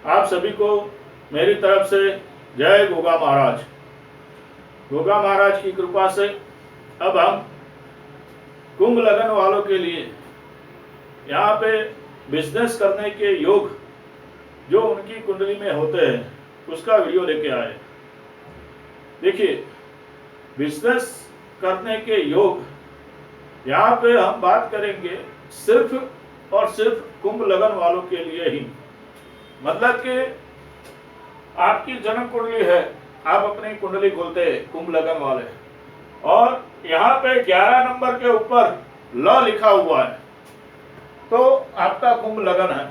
आप सभी को मेरी तरफ से जय गोगा महाराज। गोगा महाराज की कृपा से अब हम कुंभ लगन वालों के लिए यहाँ पे बिजनेस करने के योग जो उनकी कुंडली में होते हैं उसका वीडियो लेके आए। देखिए, बिजनेस करने के योग यहाँ पे हम बात करेंगे सिर्फ और सिर्फ कुंभ लगन वालों के लिए ही। मतलब कि आपकी जन्म कुंडली है, आप अपनी कुंडली खोलते हैं कुंभ लगन वाले, और यहाँ पे 11 नंबर के ऊपर ल लिखा हुआ है तो आपका कुंभ लगन है।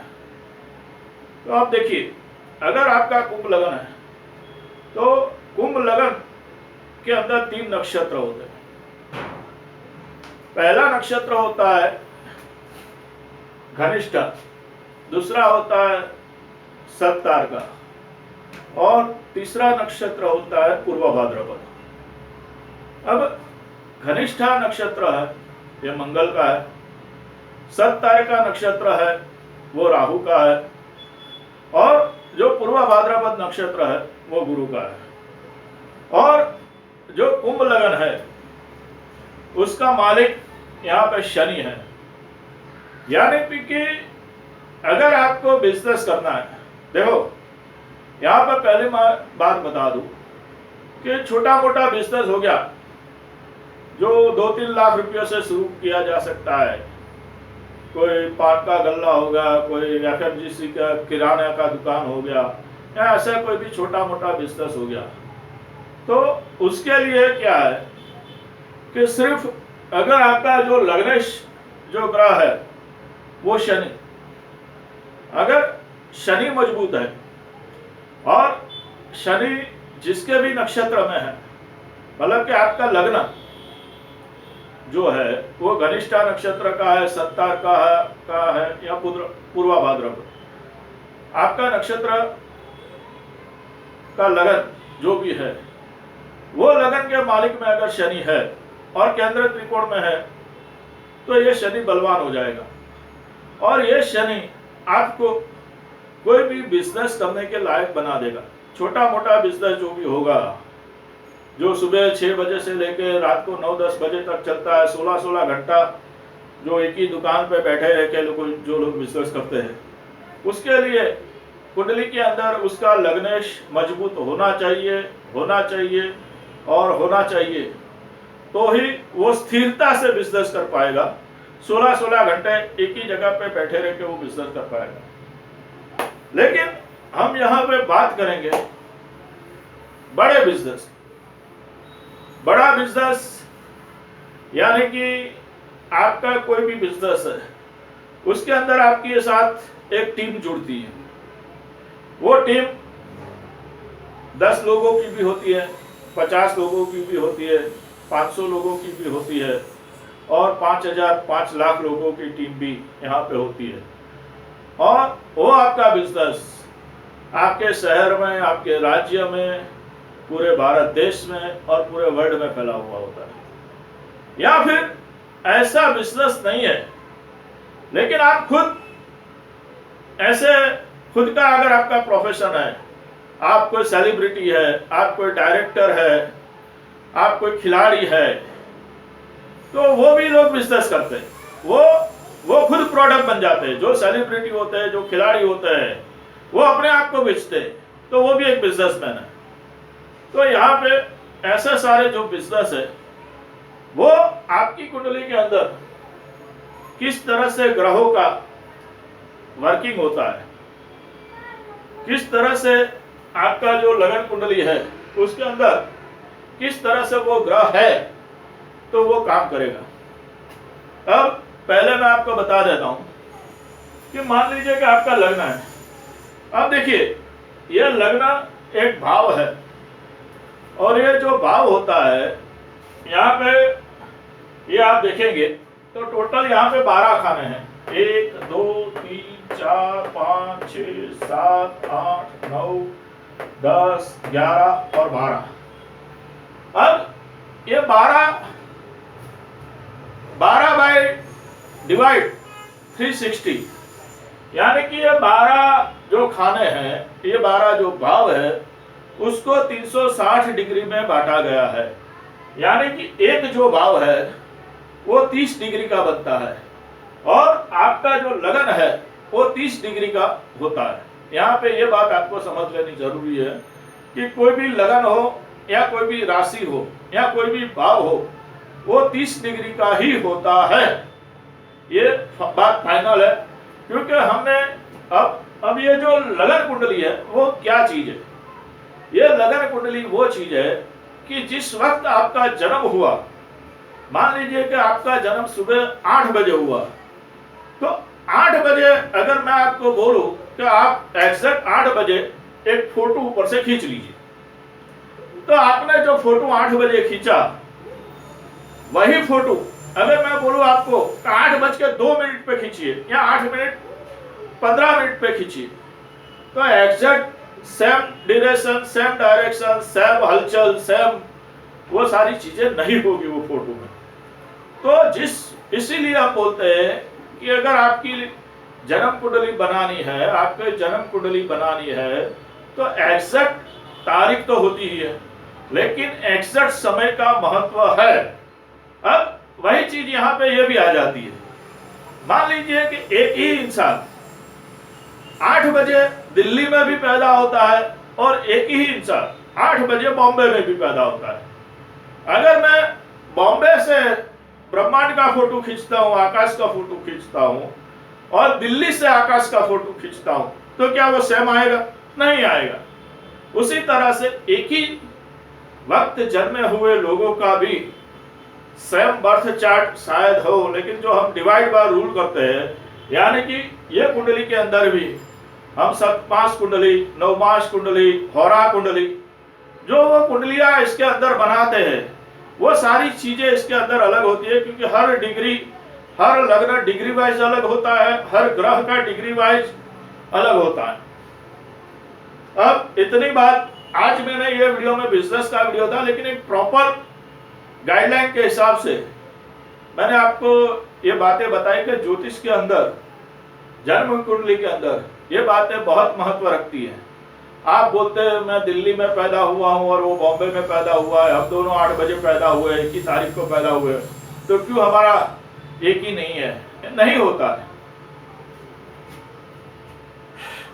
तो आप देखिए, अगर आपका कुंभ लगन है तो कुंभ लगन के अंदर 3 नक्षत्र होते हैं। पहला नक्षत्र होता है घनिष्ठा, दूसरा होता है सत्तार्का और तीसरा नक्षत्र होता है पूर्व भाद्रपद। अब घनिष्ठा नक्षत्र है, ये मंगल का है। सत्तार्का नक्षत्र है, वो राहु का है, और जो पूर्व भाद्रपद नक्षत्र है वो गुरु का है। और जो कुंभ लगन है उसका मालिक यहाँ पे शनि है। यानी कि अगर आपको बिजनेस करना है, देखो यहाँ पर पहले बात बता दूं कि छोटा मोटा बिजनेस हो गया जो 2-3 लाख रुपयों से शुरू किया जा सकता है। कोई पान का गल्ला होगा, कोई FMGC का किराना का दुकान हो गया, या ऐसा कोई भी छोटा मोटा बिजनेस हो गया, तो उसके लिए क्या है कि सिर्फ अगर आपका जो लग्नेश जो ग्रह है वो शनि, अगर शनि मजबूत है और शनि जिसके भी नक्षत्र में है, मतलब कि आपका लग्न जो है वो घनिष्ठा नक्षत्र का है, सत्तार का है या पूर्वा भाद्रपद, आपका नक्षत्र का लगन जो भी है वो लगन के मालिक में अगर शनि है और केंद्र त्रिकोण में है तो ये शनि बलवान हो जाएगा। और ये शनि आपको कोई भी बिजनेस करने के लायक बना देगा। छोटा मोटा बिजनेस जो भी होगा, जो सुबह 6 बजे से लेकर रात को 9-10 बजे तक चलता है, 16-16 घंटा जो एक ही दुकान पे बैठे रह के जो लोग बिजनेस करते हैं, उसके लिए कुंडली के अंदर उसका लग्नेश मजबूत होना चाहिए और होना चाहिए, तो ही वो स्थिरता से बिजनेस कर पाएगा। 16-16 घंटे एक ही जगह पे बैठे रह के वो बिजनेस कर पाएगा। लेकिन हम यहाँ पे बात करेंगे बड़े बिजनेस। बड़ा बिजनेस यानी कि आपका कोई भी बिजनेस है, उसके अंदर आपके साथ एक टीम जुड़ती है। वो टीम 10 लोगों की भी होती है, 50 लोगों की भी होती है, 500 लोगों की भी होती है, और 5,000 5 लाख लोगों की टीम भी यहाँ पे होती है। और वो आपका बिजनेस आपके शहर में, आपके राज्य में, पूरे भारत देश में और पूरे वर्ल्ड में फैला हुआ होता है। या फिर ऐसा बिजनेस नहीं है, लेकिन आप खुद का अगर आपका प्रोफेशन है, आप कोई सेलिब्रिटी है, आप कोई डायरेक्टर है, आप कोई खिलाड़ी है, तो वो भी लोग बिजनेस करते हैं। वो खुद प्रोडक्ट बन जाते हैं। जो सेलिब्रिटी होते हैं, जो खिलाड़ी होते हैं, वो अपने आप को बेचते हैं, तो वो भी एक बिजनेसमैन है। तो यहाँ पे ऐसे सारे जो बिजनेस है वो आपकी कुंडली के अंदर किस तरह से ग्रहों का वर्किंग होता है, किस तरह से आपका जो लगन कुंडली है उसके अंदर किस तरह से वो ग्रह है, तो वो काम करेगा। अब पहले मैं आपको बता देता हूं कि मान लीजिए कि आपका लग्न है। अब देखिए, यह लग्न एक भाव है, और ये जो भाव होता है यहाँ पे, ये आप देखेंगे तो टोटल यहाँ पे 12 खाने हैं। 1 2 3 4 5 6 7 8 9 10 11 और 12। अब ये 12 बाय डिवाइड 360, यानी कि ये 12 जो खाने हैं, ये 12 जो भाव है, उसको 360 डिग्री में बांटा गया है। यानी कि एक जो भाव है वो 30 डिग्री का बनता है और आपका जो लगन है वो 30 डिग्री का होता है। यहाँ पे ये बात आपको समझ लेनी जरूरी है कि कोई भी लगन हो या कोई भी राशि हो या कोई भी भाव हो, वो 30 डिग्री का ही होता है। ये बात फाइनल है, क्योंकि हमने अब ये जो लगन कुंडली है वो क्या चीज है? ये लगन कुंडली वो चीज है कि जिस वक्त आपका जन्म हुआ, मान लीजिए कि आपका जन्म सुबह 8 बजे हुआ, तो 8 बजे अगर मैं आपको बोलूं कि आप एग्जैक्ट 8 बजे एक फोटो ऊपर से खींच लीजिए, तो आपने जो फोटो 8 बजे खींचा, वही फोटो अगर मैं बोलूं आपको 8:02 पे खींचिए या 8:15 पे खींचिए, तो exact same direction, same direction, same हलचल, सेम वो सारी चीजें नहीं होगी वो फोटो में। तो इसीलिए हम बोलते हैं कि अगर आपकी जन्म कुंडली बनानी है, आपके जन्म कुंडली बनानी है, तो एग्जैक्ट तारीख तो होती ही है, लेकिन एग्जैक्ट समय का महत्व है। अब वही चीज यहाँ पे ये भी आ जाती है। मान लीजिए कि एक ही इंसान 8 बजे दिल्ली में भी पैदा होता है और एक ही इंसान 8 बजे बॉम्बे में भी पैदा होता है। अगर मैं बॉम्बे से ब्रह्मांड का फोटो खींचता हूँ, आकाश का फोटो खींचता हूँ, और दिल्ली से आकाश का फोटो खींचता हूँ, तो क्या वो सेम आएगा? नहीं आएगा। उसी तरह से एक ही वक्त जन्मे हुए लोगों का भी सेम बर्थ चार्ट शायद हो, लेकिन जो हम डिवाइड बाय रूल करते हैं, यानी कि ये कुंडली के अंदर भी हम सब 5 कुंडली, नवमास कुंडली, होरा कुंडली, जो वो कुंडलियां इसके अंदर बनाते हैं, वो सारी चीजें इसके अंदर अलग होती है, क्योंकि हर डिग्री, हर लग्न डिग्री वाइज अलग होता है, हर ग्रह का डिग्री वाइज अलग होता है। अब इतनी बात, आज मैंने ये वीडियो में बिजनेस का वीडियो था, लेकिन एक प्रॉपर गाइडलाइन के हिसाब से मैंने आपको ये बातें बताई कि ज्योतिष के अंदर, जन्म कुंडली के अंदर ये बातें बहुत महत्व रखती है। आप बोलते हैं मैं दिल्ली में पैदा हुआ हूं और वो बॉम्बे में पैदा हुआ है, हम दोनों 8 बजे पैदा हुए, एक ही तारीख को पैदा हुए, तो क्यों हमारा एक ही नहीं है? नहीं होता है।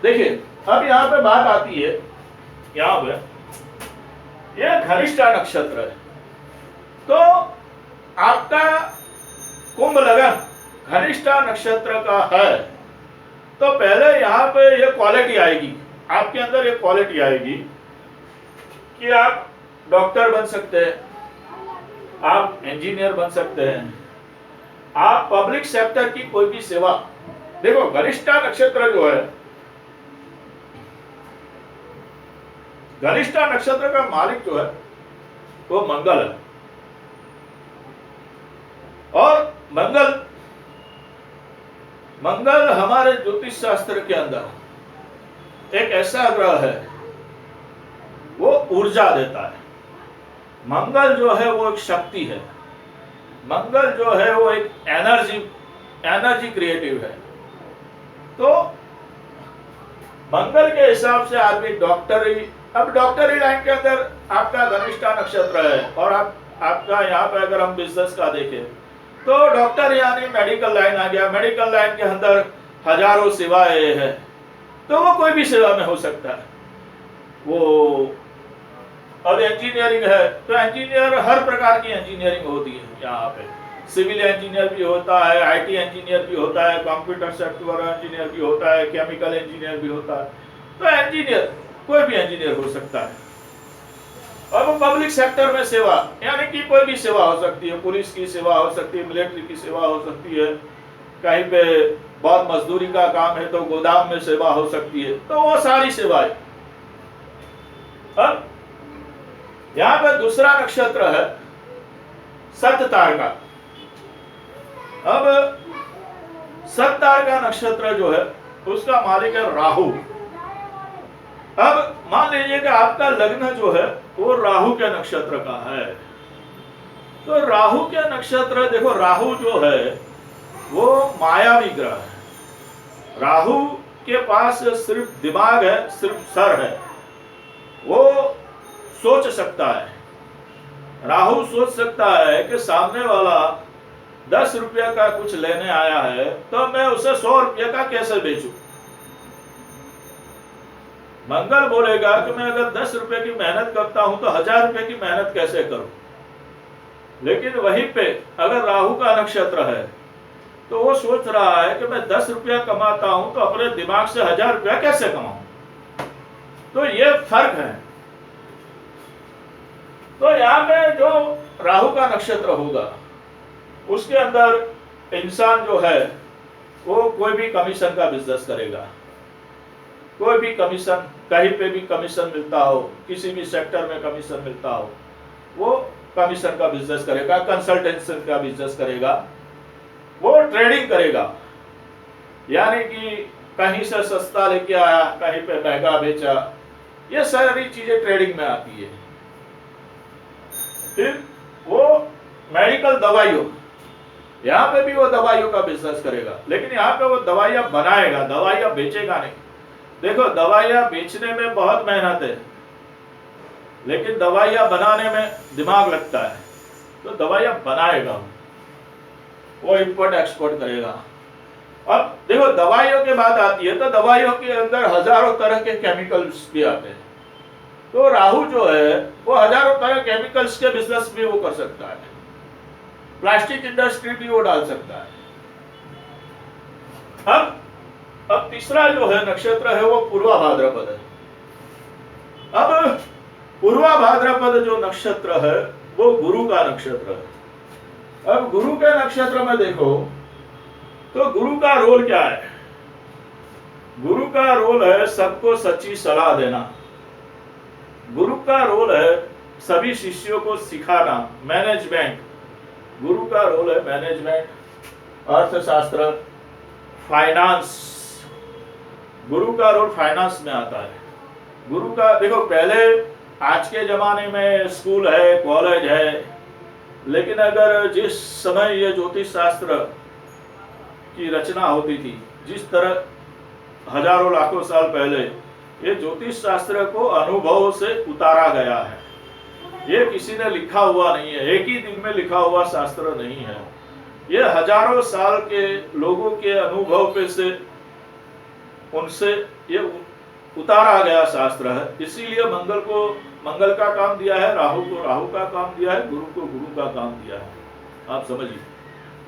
देखिए, अब यहाँ पे बात आती है, यहाँ पे ये धनिष्ठा नक्षत्र है, तो आपका कुंभ लगन धनिष्ठा नक्षत्र का है, तो पहले यहाँ पे ये क्वालिटी आएगी, आपके अंदर ये क्वालिटी आएगी कि आप डॉक्टर बन सकते हैं, आप इंजीनियर बन सकते हैं, आप पब्लिक सेक्टर की कोई भी सेवा। देखो, धनिष्ठा नक्षत्र जो है, धनिष्ठा नक्षत्र का मालिक जो है वो मंगल है, और मंगल हमारे ज्योतिष शास्त्र के अंदर एक ऐसा ग्रह है, वो ऊर्जा देता है। मंगल जो है वो एक शक्ति है, मंगल जो है वो एक एनर्जी क्रिएटिव है। तो मंगल के हिसाब से आदमी डॉक्टरी लाइन के अंदर आपका धनिष्ठा नक्षत्र है, और आपका यहाँ पे अगर हम बिजनेस का देखें तो डॉक्टर यानी मेडिकल लाइन आ गया, मेडिकल लाइन के अंदर हजारों सेवाएं हैं, तो वो कोई भी सेवा में हो सकता है वो। और इंजीनियरिंग है तो इंजीनियर, हर प्रकार की इंजीनियरिंग होती है यहाँ पे, सिविल इंजीनियर भी होता है, आईटी इंजीनियर भी होता है, कंप्यूटर सॉफ्टवेयर इंजीनियर भी होता है, केमिकल इंजीनियर भी होता है, तो इंजीनियर कोई भी इंजीनियर हो सकता है। और वो पब्लिक सेक्टर में सेवा, यानी कि कोई भी सेवा हो सकती है, पुलिस की सेवा हो सकती है, मिलिट्री की सेवा हो सकती है, कहीं पे बहुत मजदूरी का काम है तो गोदाम में सेवा हो सकती है, तो वो सारी सेवाएं। अब यहाँ पे दूसरा नक्षत्र है सततारका। अब सततारका नक्षत्र जो है उसका मालिक है राहु। अब मान लीजिए कि आपका लग्न जो है वो राहु के नक्षत्र का है, तो राहु के नक्षत्र, देखो राहु जो है वो मायावी ग्रह है। राहु जिसके पास सिर्फ दिमाग है, सिर्फ सर है, वो सोच सकता है। राहु सोच सकता है कि सामने वाला 10 रुपये का कुछ लेने आया है तो मैं उसे 100 रुपये का कैसे बेचूं। मंगल बोलेगा कि मैं अगर 10 रुपए की मेहनत करता हूं तो 1000 रुपए की मेहनत कैसे करूं। लेकिन वहीं पे अगर राहु का नक्षत्र है तो वो सोच रहा है कि मैं 10 रुपया कमाता हूं तो अपने दिमाग से 1000 रुपया कैसे कमाऊं। तो ये फर्क है। तो यहां पे जो राहु का नक्षत्र होगा उसके अंदर इंसान जो है वो कोई भी कमीशन का बिजनेस करेगा। कोई भी कमीशन, कहीं पे भी कमीशन मिलता हो, किसी भी सेक्टर में कमीशन मिलता हो, वो कमीशन का बिजनेस करेगा, कंसल्टेंसी का बिजनेस करेगा, वो ट्रेडिंग करेगा। यानी कि कहीं से सस्ता लेके आया, कहीं पे महंगा बेचा, ये सारी चीजें ट्रेडिंग में आती है। फिर वो मेडिकल दवाइयों, यहाँ पे भी वो दवाइयों का बिजनेस करेगा, लेकिन यहाँ पे वो दवाइयाँ बनाएगा, दवाइयाँ बेचेगा नहीं। देखो, दवाइयाँ बेचने में बहुत मेहनत है, लेकिन दवाइयाँ बनाने में दिमाग लगता है। तो दवाइयाँ बनाएगा, वो इंपोर्ट एक्सपोर्ट करेगा। अब देखो, दवाइयों के बाद आती है तो दवाइयों के अंदर हजारों तरह के केमिकल्स भी आते हैं। तो राहु जो है वो हजारों तरह केमिकल्स के बिजनेस भी वो कर सकता है, प्लास्टिक इंडस्ट्री भी वो डाल सकता है। अब तीसरा जो है नक्षत्र है वो पूर्वा भाद्रपद है। अब पूर्वा भाद्रपद जो नक्षत्र है वो गुरु का नक्षत्र है। अब गुरु के नक्षत्र में देखो तो गुरु का रोल क्या है। गुरु का रोल है सबको सच्ची सलाह देना। गुरु का रोल है सभी शिष्यों को सिखाना, मैनेजमेंट। गुरु का रोल है मैनेजमेंट, अर्थशास्त्र, फाइनेंस। गुरु का रोल फाइनेंस में आता है। गुरु का देखो, पहले आज के जमाने में स्कूल है, कॉलेज है, लेकिन अगर जिस समय ये ज्योतिष शास्त्र की रचना होती थी, जिस तरह हजारों लाखों साल पहले ये ज्योतिष शास्त्र को अनुभव से उतारा गया है, ये किसी ने लिखा हुआ नहीं है, एक ही दिन में लिखा हुआ शास्त्र नहीं है। ये हजारों साल के लोगों के अनुभव पे से उनसे ये उतारा गया शास्त्र है। इसीलिए मंगल को मंगल का काम दिया है, राहु को राहु का काम दिया है, गुरु को गुरु का काम दिया है। आप समझिए,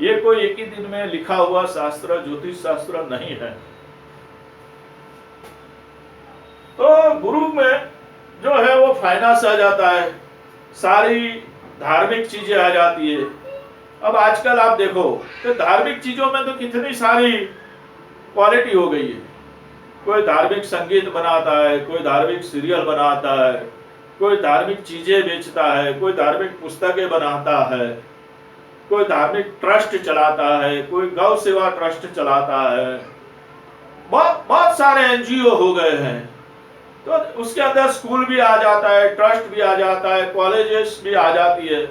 ये कोई एक ही दिन में लिखा हुआ शास्त्र, ज्योतिष शास्त्र नहीं है। तो गुरु में जो है वो फाइनेंस आ जाता है, सारी धार्मिक चीजें आ जाती है। अब आजकल आप देखो तो धार्मिक चीजों में तो कितनी सारी क्वालिटी हो गई है। कोई धार्मिक संगीत बनाता है, कोई धार्मिक सीरियल बनाता है, कोई धार्मिक चीजें बेचता है, कोई धार्मिक पुस्तकें बनाता है, कोई धार्मिक ट्रस्ट चलाता है, कोई गौ सेवा ट्रस्ट चलाता है। बहुत सारे एनजीओ हो गए हैं। तो उसके अंदर स्कूल भी आ जाता है, ट्रस्ट भी आ जाता है, कॉलेजेस भी आ जाती है।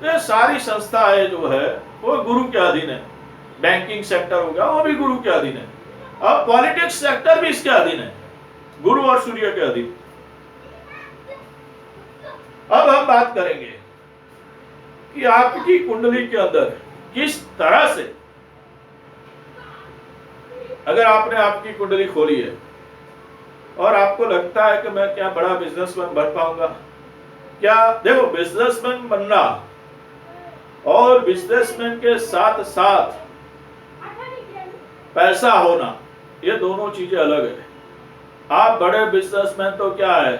तो ये सारी संस्थाएं जो है वो गुरु के अधीन है। बैंकिंग सेक्टर हो गया, वो भी गुरु के अधीन है। अब पॉलिटिक्स सेक्टर भी इसके अधीन है, गुरु और सूर्य के अधीन। अब हम बात करेंगे कि आपकी कुंडली के अंदर किस तरह से, अगर आपने आपकी कुंडली खोली है और आपको लगता है कि मैं क्या बड़ा बिजनेसमैन बन पाऊंगा, क्या देखो, बिजनेसमैन बनना और बिजनेसमैन के साथ साथ पैसा होना, ये दोनों चीजें अलग है। आप बड़े बिजनेसमैन तो क्या है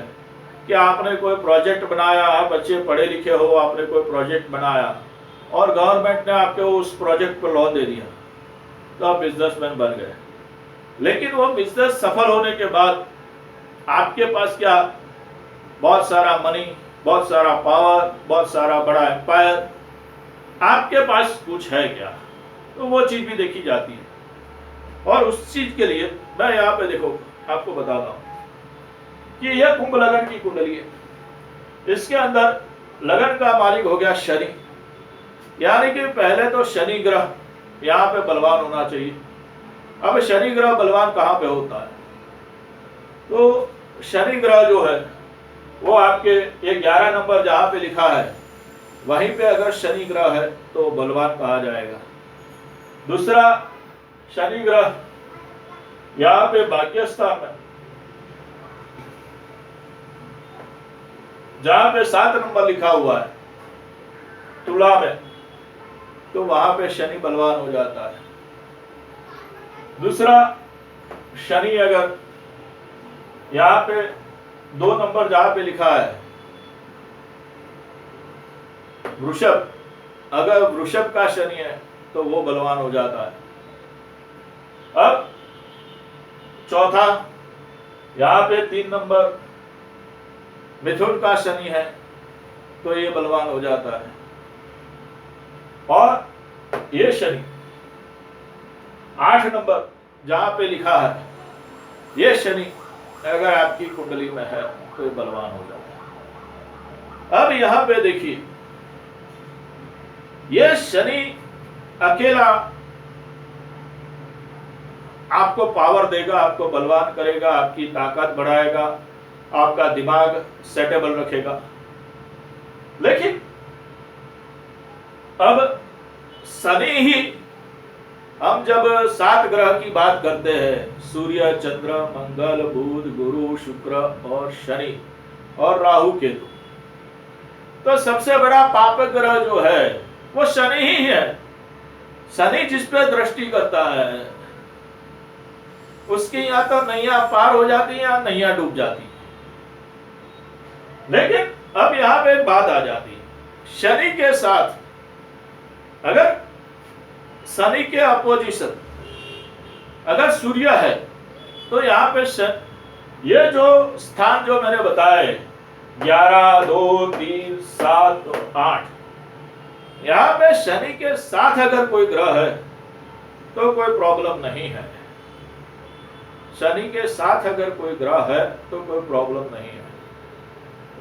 कि आपने कोई प्रोजेक्ट बनाया, आप अच्छे पढ़े लिखे हो, आपने कोई प्रोजेक्ट बनाया और गवर्नमेंट ने आपके उस प्रोजेक्ट पर लोन दे दिया, तो आप बिजनेसमैन बन गए। लेकिन वो बिजनेस सफल होने के बाद आपके पास क्या, बहुत सारा मनी, बहुत सारा पावर, बहुत सारा बड़ा एम्पायर, आपके पास कुछ है क्या, तो वो चीज भी देखी जाती है। और उस चीज के लिए मैं यहाँ पे देखो आपको बताता हूँ कि यह कुंभ लगन की कुंडली है। इसके अंदर लगन का मालिक हो गया शनि, यानी कि पहले तो शनि ग्रह यहाँ पे बलवान होना चाहिए। अब शनि ग्रह बलवान कहाँ पे होता है? तो शनि ग्रह जो है वो आपके ये 11 नंबर जहां पे लिखा है वहीं पे अगर शनि ग्रह है तो बलवान कहा जाएगा। दूसरा, शनि ग्रह यहाँ पे भाग्य स्थान में जहां पे 7 नंबर लिखा हुआ है तुला में, तो वहां पे शनि बलवान हो जाता है। दूसरा, शनि अगर यहाँ पे 2 नंबर जहां पे लिखा है वृषभ, अगर वृषभ का शनि है तो वो बलवान हो जाता है। अब चौथा, यहाँ पे 3 नंबर मिथुन का शनि है तो ये बलवान हो जाता है। और ये शनि 8 नंबर जहां पे लिखा है, ये शनि अगर आपकी कुंडली में है तो ये बलवान हो जाता है। अब यहां पे देखिए, ये शनि अकेला आपको पावर देगा, आपको बलवान करेगा, आपकी ताकत बढ़ाएगा, आपका दिमाग सेटेबल रखेगा। लेकिन अब शनि ही, हम जब 7 ग्रह की बात करते हैं, सूर्य, चंद्र, मंगल, बुध, गुरु, शुक्र और शनि और राहु केतु, तो सबसे बड़ा पापक ग्रह जो है वो शनि ही है। शनि जिस पे दृष्टि करता है उसकी या तो नैया पार हो जाती है या नैया डूब जाती है। लेकिन अब यहां पे एक बात आ जाती है, शनि के साथ अगर शनि के अपोजिशन अगर सूर्य है तो यहाँ पे ये जो स्थान जो मैंने बताए 11, 2, 3, 7, 8, यहाँ पे शनि के साथ अगर कोई ग्रह है तो कोई प्रॉब्लम नहीं है। शनि के साथ अगर कोई ग्रह है तो कोई प्रॉब्लम नहीं है।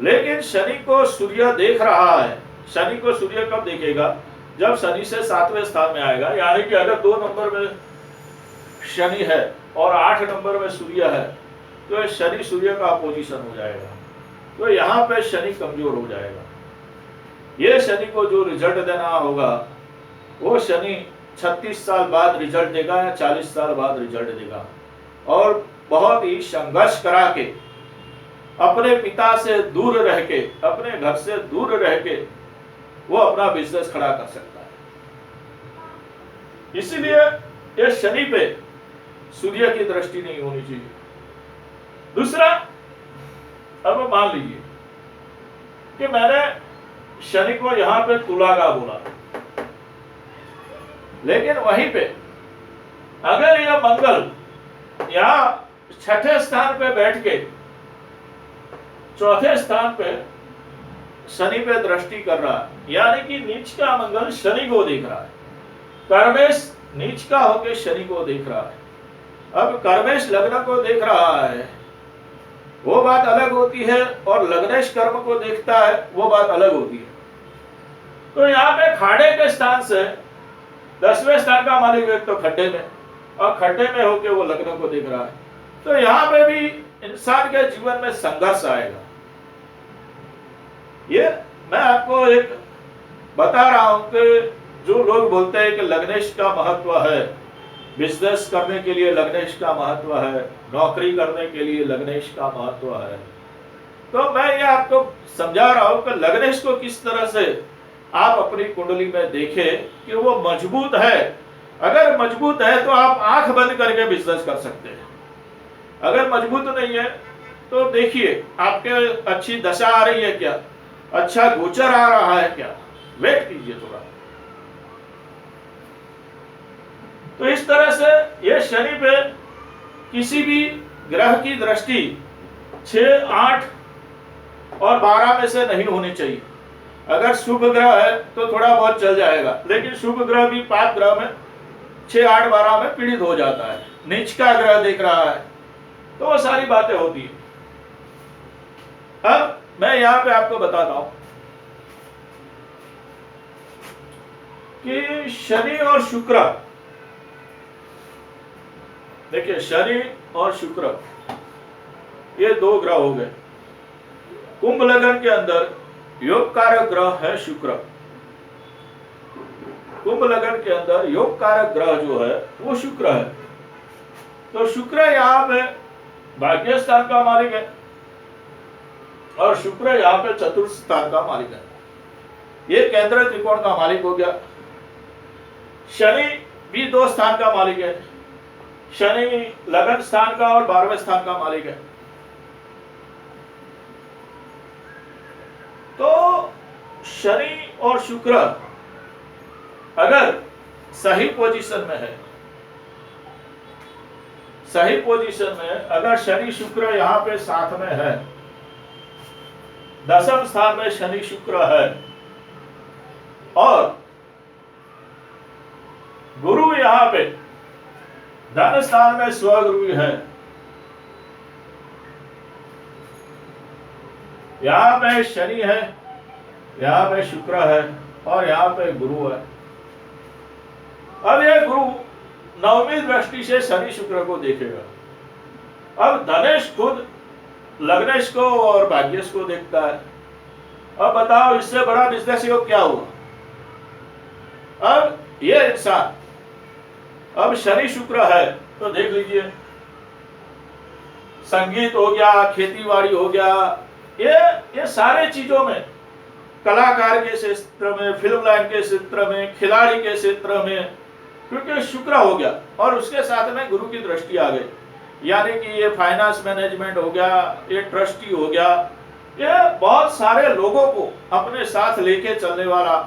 लेकिन शनि को सूर्य देख रहा है। शनि को सूर्य कब देखेगा? जब शनि से 7वें स्थान में आएगा, यानी कि अगर 2 नंबर में शनि है और 8 नंबर में सूर्य है तो शनि सूर्य का अपोजिशन हो जाएगा, तो यहाँ पे शनि कमजोर हो जाएगा। ये शनि को जो रिजल्ट देना होगा वो शनि 36 साल बाद रिजल्ट देगा या 40 साल बाद रिजल्ट देगा, और बहुत ही संघर्ष करा के, अपने पिता से दूर रह के, अपने घर से दूर रह के वो अपना बिजनेस खड़ा कर सकता है। इसीलिए ये शनि पे सूर्य की दृष्टि नहीं होनी चाहिए। दूसरा, अब मान लीजिए कि मैंने शनि को यहां पे तुला का बोला, लेकिन वहीं पे अगर यह मंगल यहां 6ठे स्थान पे बैठ के 4थे स्थान पे शनि पे दृष्टि कर रहा है, यानी कि नीच का मंगल शनि को देख रहा है, कर्मेश नीच का होकर शनि को देख रहा है। अब कर्मेश लग्न को देख रहा है वो बात अलग होती है, और लग्नेश कर्म को देखता है वो बात अलग होती है। तो यहाँ पे खाड़े के स्थान से 10वें स्थान का मालिक व्यक्ति तो खड्डे में, और खड्डे में होके वो लग्न को देख रहा है, तो यहाँ पे भी इंसान के जीवन में संघर्ष आएगा। ये मैं आपको एक बता रहा हूं कि जो लोग बोलते हैं कि लग्नेश का महत्व है, बिजनेस करने के लिए लग्नेश का महत्व है, नौकरी करने के लिए लग्नेश का महत्व है, तो मैं ये आपको समझा रहा हूं कि लग्नेश को किस तरह से आप अपनी कुंडली में देखें कि वो मजबूत है। अगर मजबूत है तो आप आंख बंद करके बिजनेस कर सकते हैं। अगर मजबूत नहीं है तो देखिए आपके अच्छी दशा आ रही है क्या, अच्छा गोचर आ रहा है क्या, वेट कीजिए थोड़ा। तो इस तरह से ये शनि पे किसी भी ग्रह की दृष्टि 6, 8 और 12 में से नहीं होनी चाहिए। अगर शुभ ग्रह है तो थोड़ा बहुत चल जाएगा, लेकिन शुभ ग्रह भी 5 ग्रह में 6, 8, 12 में पीड़ित हो जाता है। नीच का ग्रह देख रहा है तो वो सारी बातें होती है। अब मैं यहां पे आपको बताता हूं कि शनि और शुक्र देखिए शनि और शुक्र ये दो ग्रह हो गए। कुंभ लगन के अंदर योग कारक ग्रह है शुक्र। कुंभ लगन के अंदर योग कारक ग्रह जो है वो शुक्र है। तो शुक्र यहाँ पे भाग्य स्थान का मालिक है और शुक्र यहाँ पे चतुर्थ स्थान का मालिक है। ये केंद्र त्रिकोण का मालिक हो गया। शनि भी 2 स्थान का मालिक है। शनि लगन स्थान का और 12वें स्थान का मालिक है। तो शनि और शुक्र अगर सही पोजीशन में है, सही पोजीशन में अगर शनि शुक्र यहाँ पे साथ में है, 10वें स्थान में शनि शुक्र है और गुरु यहाँ पे धन स्थान में स्वगुरु है, यहाँ पे शनि है, यहाँ पे शुक्र है और यहाँ पे गुरु है। अब यह गुरु 9वीं दृष्टि से शनि शुक्र को देखेगा। अब धनेश खुद लग्नेश को और भाग्येश को देखता है। अब बताओ इससे बड़ा बिजनेस योग क्या हुआ। अब ये इंसान अब शनि शुक्र है तो देख लीजिए, संगीत हो गया, खेतीबाड़ी हो गया, ये सारे चीजों में, कलाकार के क्षेत्र में, फिल्म लाइन के क्षेत्र में, खिलाड़ी के क्षेत्र में, क्योंकि शुक्र हो गया और उसके साथ में गुरु की दृष्टि आ गई। यानी कि ये फाइनेंस मैनेजमेंट हो गया, ये ट्रस्टी हो गया, ये बहुत सारे लोगों को अपने साथ लेके चलने वाला,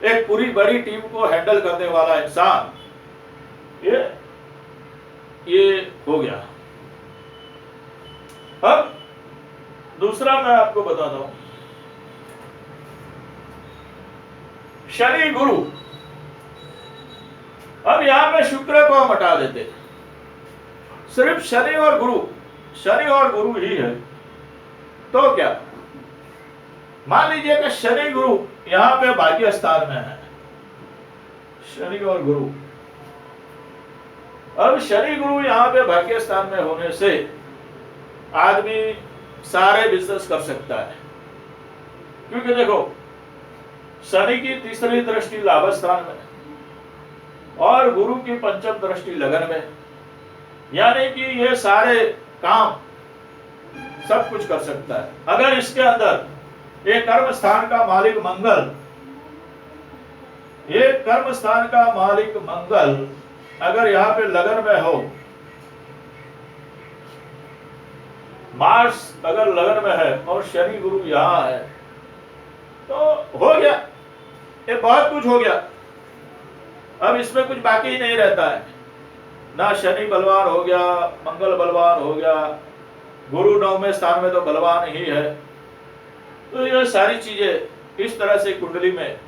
एक पूरी बड़ी टीम को हैंडल करने वाला इंसान ये हो गया। अब दूसरा मैं आपको बताता हूं, शनि गुरु। अब यहां पे शुक्र को हम हटा देते, सिर्फ शनि और गुरु ही है। तो क्या मान लीजिए कि शनि गुरु यहां पे भाग्य स्थान में है, शनि और गुरु। अब शनि गुरु यहां पे भाग्य स्थान में होने से आदमी सारे बिजनेस कर सकता है, क्योंकि देखो शनि की तीसरी दृष्टि लाभ स्थान में और गुरु की पंचम दृष्टि लगन में, यानी कि ये सारे काम सब कुछ कर सकता है। अगर इसके अंदर एक कर्म स्थान का मालिक मंगल, एक कर्म स्थान का मालिक मंगल अगर यहाँ पे लगन में हो, मार्स अगर लगन में है और शनि गुरु यहाँ है, तो हो गया, ये बहुत कुछ हो गया। अब इसमें कुछ बाकी ही नहीं रहता है, ना शनि बलवान हो गया, मंगल बलवान हो गया, गुरु 9वें स्थान में तो बलवान ही है। तो ये सारी चीजें इस तरह से कुंडली में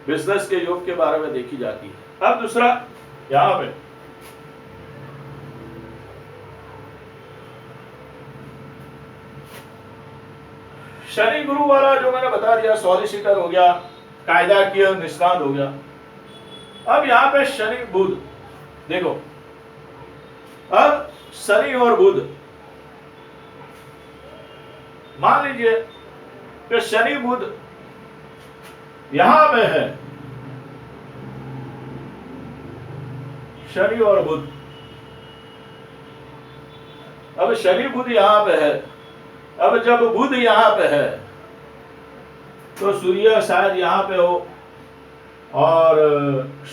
बिजनेस के योग के बारे में देखी जाती है। अब दूसरा यहां पे शनि गुरु वाला जो मैंने बता दिया, सॉलिसिटर हो गया, कायदा किया निष्णात हो गया। अब यहां पे शनि बुध देखो, अब शनि और बुध मान लीजिए कि शनि बुध यहां पे है, शनि और बुध। अब शनि बुध यहां पे है, अब जब बुध यहां पे है तो सूर्य शायद यहां पे हो और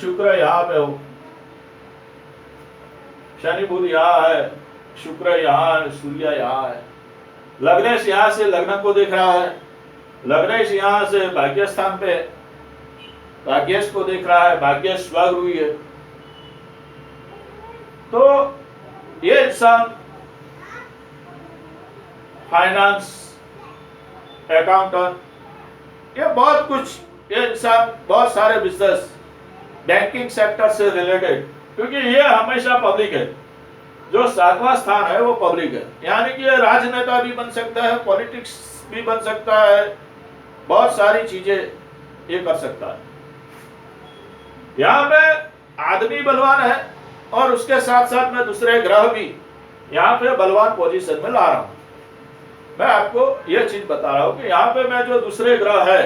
शुक्र यहां पे हो। शनि बुध यहां है, शुक्र यहां है, सूर्य यहां है। लग्नेश यहां से लग्न को देख रहा है, लग्नेश यहां से भाग्य स्थान पे भाग्येश को देख रहा है, भाग्येश स्वगुरु है। तो ये इंसान फाइनेंस, अकाउंटेंट, ये बहुत कुछ, ये इंसान बहुत सारे बिजनेस, बैंकिंग सेक्टर से रिलेटेड, क्योंकि ये हमेशा पब्लिक है। जो 7वां स्थान है वो पब्लिक है, यानी कि ये राजनेता भी बन सकता है, पॉलिटिक्स भी बन सकता है, बहुत सारी चीजें ये कर सकता है। यहाँ पे आदमी बलवान है और उसके साथ साथ मैं दूसरे ग्रह भी यहाँ पे बलवान पोजीशन में ला रहा हूं। मैं आपको यह चीज बता रहा हूं कि यहाँ पे मैं जो दूसरे ग्रह है,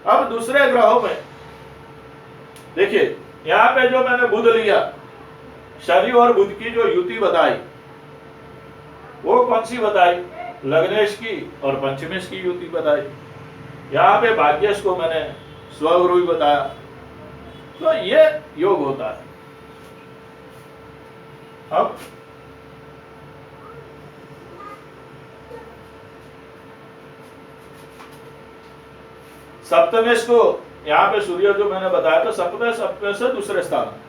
अब दूसरे ग्रहों में देखिए, यहाँ पे जो मैंने बुध लिया, शनि और बुध की जो युति बताई, वो कौन सी बताई? लग्नेश की और पंचमेश की युति बताई। यहाँ पे भाग्येश को मैंने स्वगुरु ही बताया। तो ये योग होता है। अब सप्तमेश को यहाँ पे सूर्य जो मैंने बताया, तो सप्तमेश सप्तमेश से दूसरे स्थान।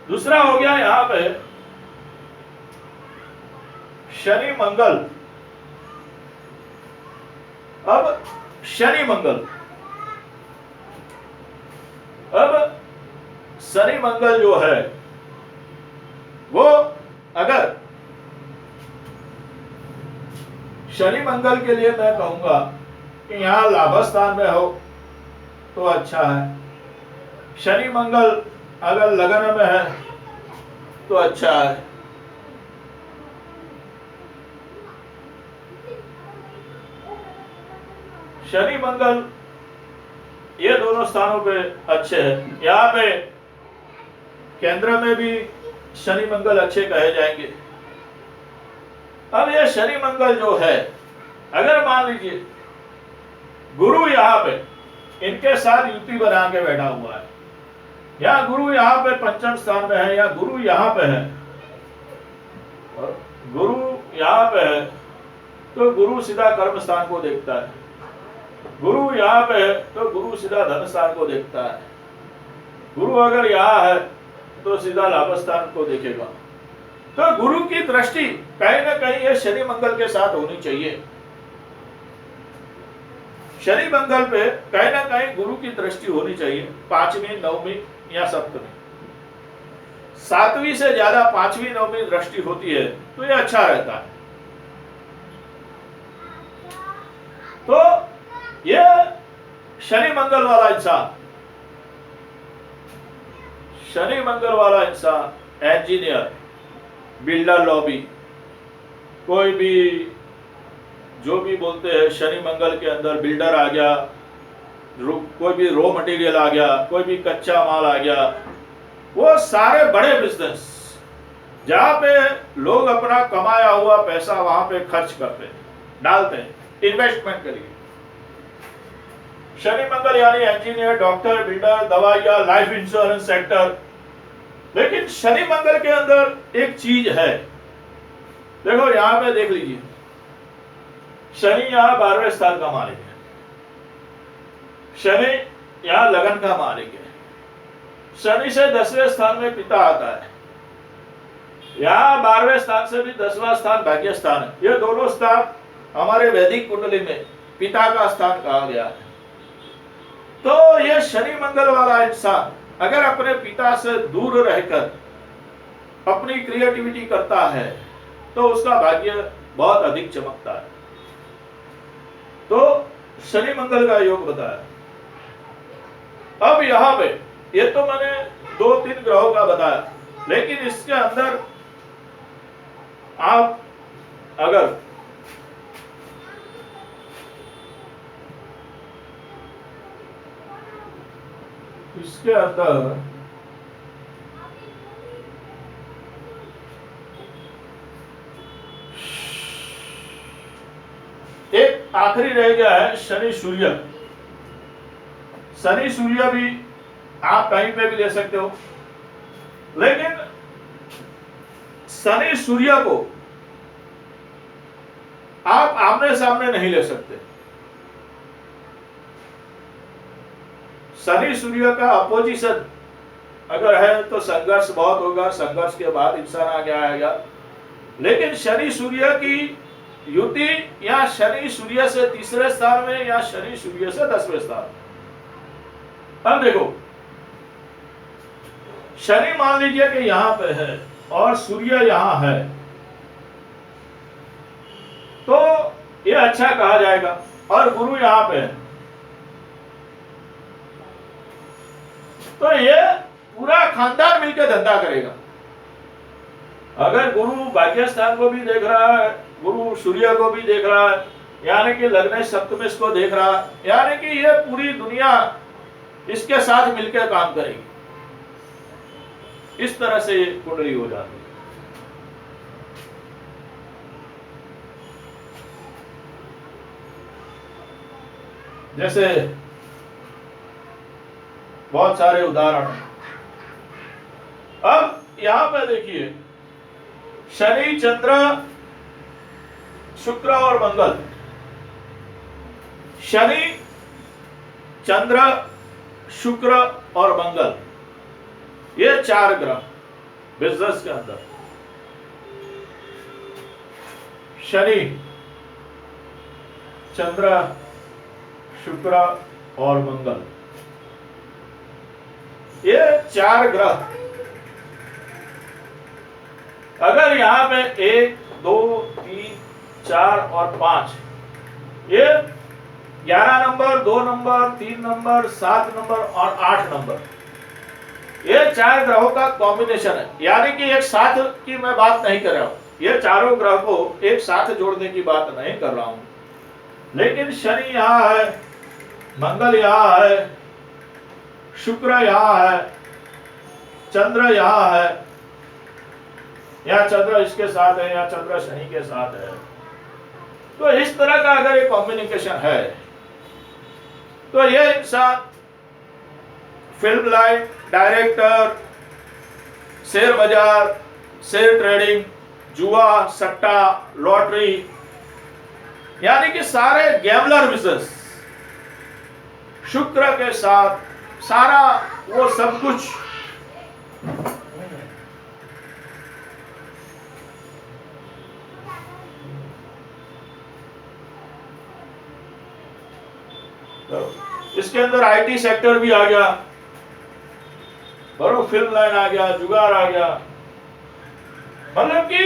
दूसरा हो गया यहाँ पे शनि मंगल। अब शनि मंगल, अब शनि मंगल जो है वो, अगर शनि मंगल के लिए मैं कहूंगा कि यहां लाभ स्थान में हो तो अच्छा है। शनि मंगल अगर लगन में है तो अच्छा है। शनि मंगल ये दोनों स्थानों पे अच्छे हैं। यहाँ पे केंद्र में भी शनि मंगल अच्छे कहे जाएंगे। अब ये शनि मंगल जो है, अगर मान लीजिए गुरु यहाँ पे इनके साथ युति बना के बैठा हुआ है, या गुरु यहाँ पे पंचम स्थान में है, या गुरु यहाँ पे है, और गुरु यहाँ पे है, तो गुरु सीधा कर्म स्थान को देखता है। गुरु यहाँ पे है तो गुरु सीधा धन स्थान को देखता है। गुरु अगर यहाँ है तो सीधा लाभ स्थान को देखेगा। तो गुरु की दृष्टि कहीं ना कहीं ये शनि मंगल के साथ होनी चाहिए। शनि मंगल पे कहीं ना कहीं गुरु की दृष्टि होनी चाहिए, 5वीं 9वीं या 7वीं। 7वीं से ज्यादा 5वीं 9वीं दृष्टि होती है तो ये अच्छा रहता है। तो ये शनि मंगल वाला इंसान, शनि मंगल वाला इंसान, इंजीनियर, बिल्डर लॉबी, कोई भी जो भी बोलते हैं, शनि मंगल के अंदर बिल्डर आ गया, कोई भी रॉ मटेरियल आ गया, कोई भी कच्चा माल आ गया, वो सारे बड़े बिजनेस जहां पे लोग अपना कमाया हुआ पैसा वहां पे खर्च करते हैं, डालते हैं इन्वेस्टमेंट के लिए। शनि मंगल यानी इंजीनियर, डॉक्टर, बिल्डर, दवाइयां, लाइफ इंश्योरेंस सेक्टर। लेकिन शनि मंगल के अंदर एक चीज है, देखो यहां पे देख लीजिए, शनि यहां 12वें स्थान का मालिक है, शनि यहां लगन का मालिक है। शनि से 10वें स्थान में पिता आता है, यहां 12वें स्थान से भी 10वां स्थान भाग्य स्थान है। ये दोनों स्थान हमारे वैदिक कुंडली में पिता का स्थान कहा गया है। तो ये शनि मंगल वाला इंसान अगर अपने पिता से दूर रहकर अपनी क्रिएटिविटी करता है तो उसका भाग्य बहुत अधिक चमकता है। तो शनि मंगल का योग बताया। अब यहां पे ये तो मैंने 2-3 ग्रहों का बताया, लेकिन इसके अंदर आप अगर इसके अंदर एक आखिरी रह गया है शनि सूर्य। शनि सूर्य भी आप कहीं पे भी ले सकते हो, लेकिन शनि सूर्य को आप आमने सामने नहीं ले सकते। शनि सूर्य का अपोजिशन अगर है तो संघर्ष बहुत होगा, संघर्ष के बाद इंसान आगे आएगा। लेकिन शनि सूर्य की युति या शनि सूर्य से 3रे स्थान में या शनि सूर्य से 10वें स्थान में। अब देखो, शनि मान लीजिए कि यहां पे है और सूर्य यहां है, तो यह अच्छा कहा जाएगा। और गुरु यहां पे है, तो ये पूरा खानदान मिलकर धंधा करेगा। अगर गुरु भाग्य स्थान को भी देख रहा है, गुरु सूर्य को भी देख रहा है, यानी कि लग्न सप्तमेश को देख रहा है, यानी कि ये पूरी दुनिया इसके साथ मिलकर काम करेगी। इस तरह से कुंडली हो जाती है। जैसे बहुत सारे उदाहरण। अब यहां पे देखिए, शनि, चंद्र, शुक्र और मंगल। शनि, चंद्र, शुक्र और मंगल, ये 4 ग्रह बिजनेस के अंदर। शनि, चंद्र, शुक्र और मंगल, ये 4 ग्रह अगर यहां पे 1, 2, 3, 4 और 5, ये 11 नंबर, 2 नंबर, 3 नंबर, 7 नंबर और 8 नंबर, ये 4 ग्रहों का कॉम्बिनेशन है। यानी कि एक साथ की मैं बात नहीं कर रहा हूं, ये चारों ग्रह को एक साथ जोड़ने की बात नहीं कर रहा हूं। लेकिन शनि यहां है, मंगल यहां है, शुक्र यहां है, चंद्र यहां है, या चंद्र इसके साथ है, या चंद्र शनि के साथ है। तो इस तरह का अगर एक कॉम्बिनेशन है, तो ये इंसान फिल्म लाइन, डायरेक्टर, शेयर बाजार, शेयर ट्रेडिंग, जुआ, सट्टा, लॉटरी, यानी कि सारे गैम्बलर बिजनेस शुक्र के साथ, सारा वो सब कुछ तो इसके अंदर आईटी सेक्टर भी आ गया, बड़ो फिल्म लाइन आ गया, जुगाड़ आ गया। मतलब कि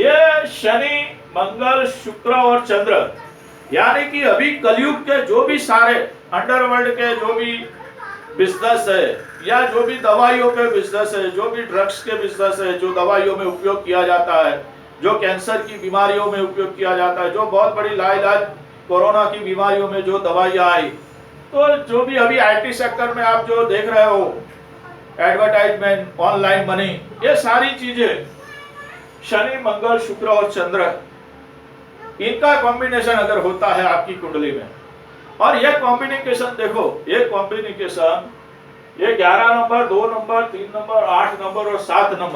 ये शनि, मंगल, शुक्र और चंद्र, यानी कि अभी कलयुग के जो भी सारे अंडरवर्ल्ड के जो भी बिजनेस है, या जो भी दवाइयों के बिजनेस है, जो भी ड्रग्स के बिजनेस है, जो दवाइयों में उपयोग किया जाता है, जो कैंसर की बीमारियों में उपयोग किया जाता है, जो बहुत बड़ी लाइलाज कोरोना की बीमारियों में जो दवाइयाँ आई, तो जो भी अभी आईटी सेक्टर में आप जो देख रहे हो, एडवर्टाइजमेंट, ऑनलाइन मनी, ये सारी चीजें शनि, मंगल, शुक्र और चंद्र, इनका कॉम्बिनेशन अगर होता है आपकी कुंडली में, और ये कॉम्बिनेशन देखो, ये कॉम्बिनेशन, ये 11 नंबर, 2 नंबर, 3 नंबर, 8 नंबर और 7 नंबर,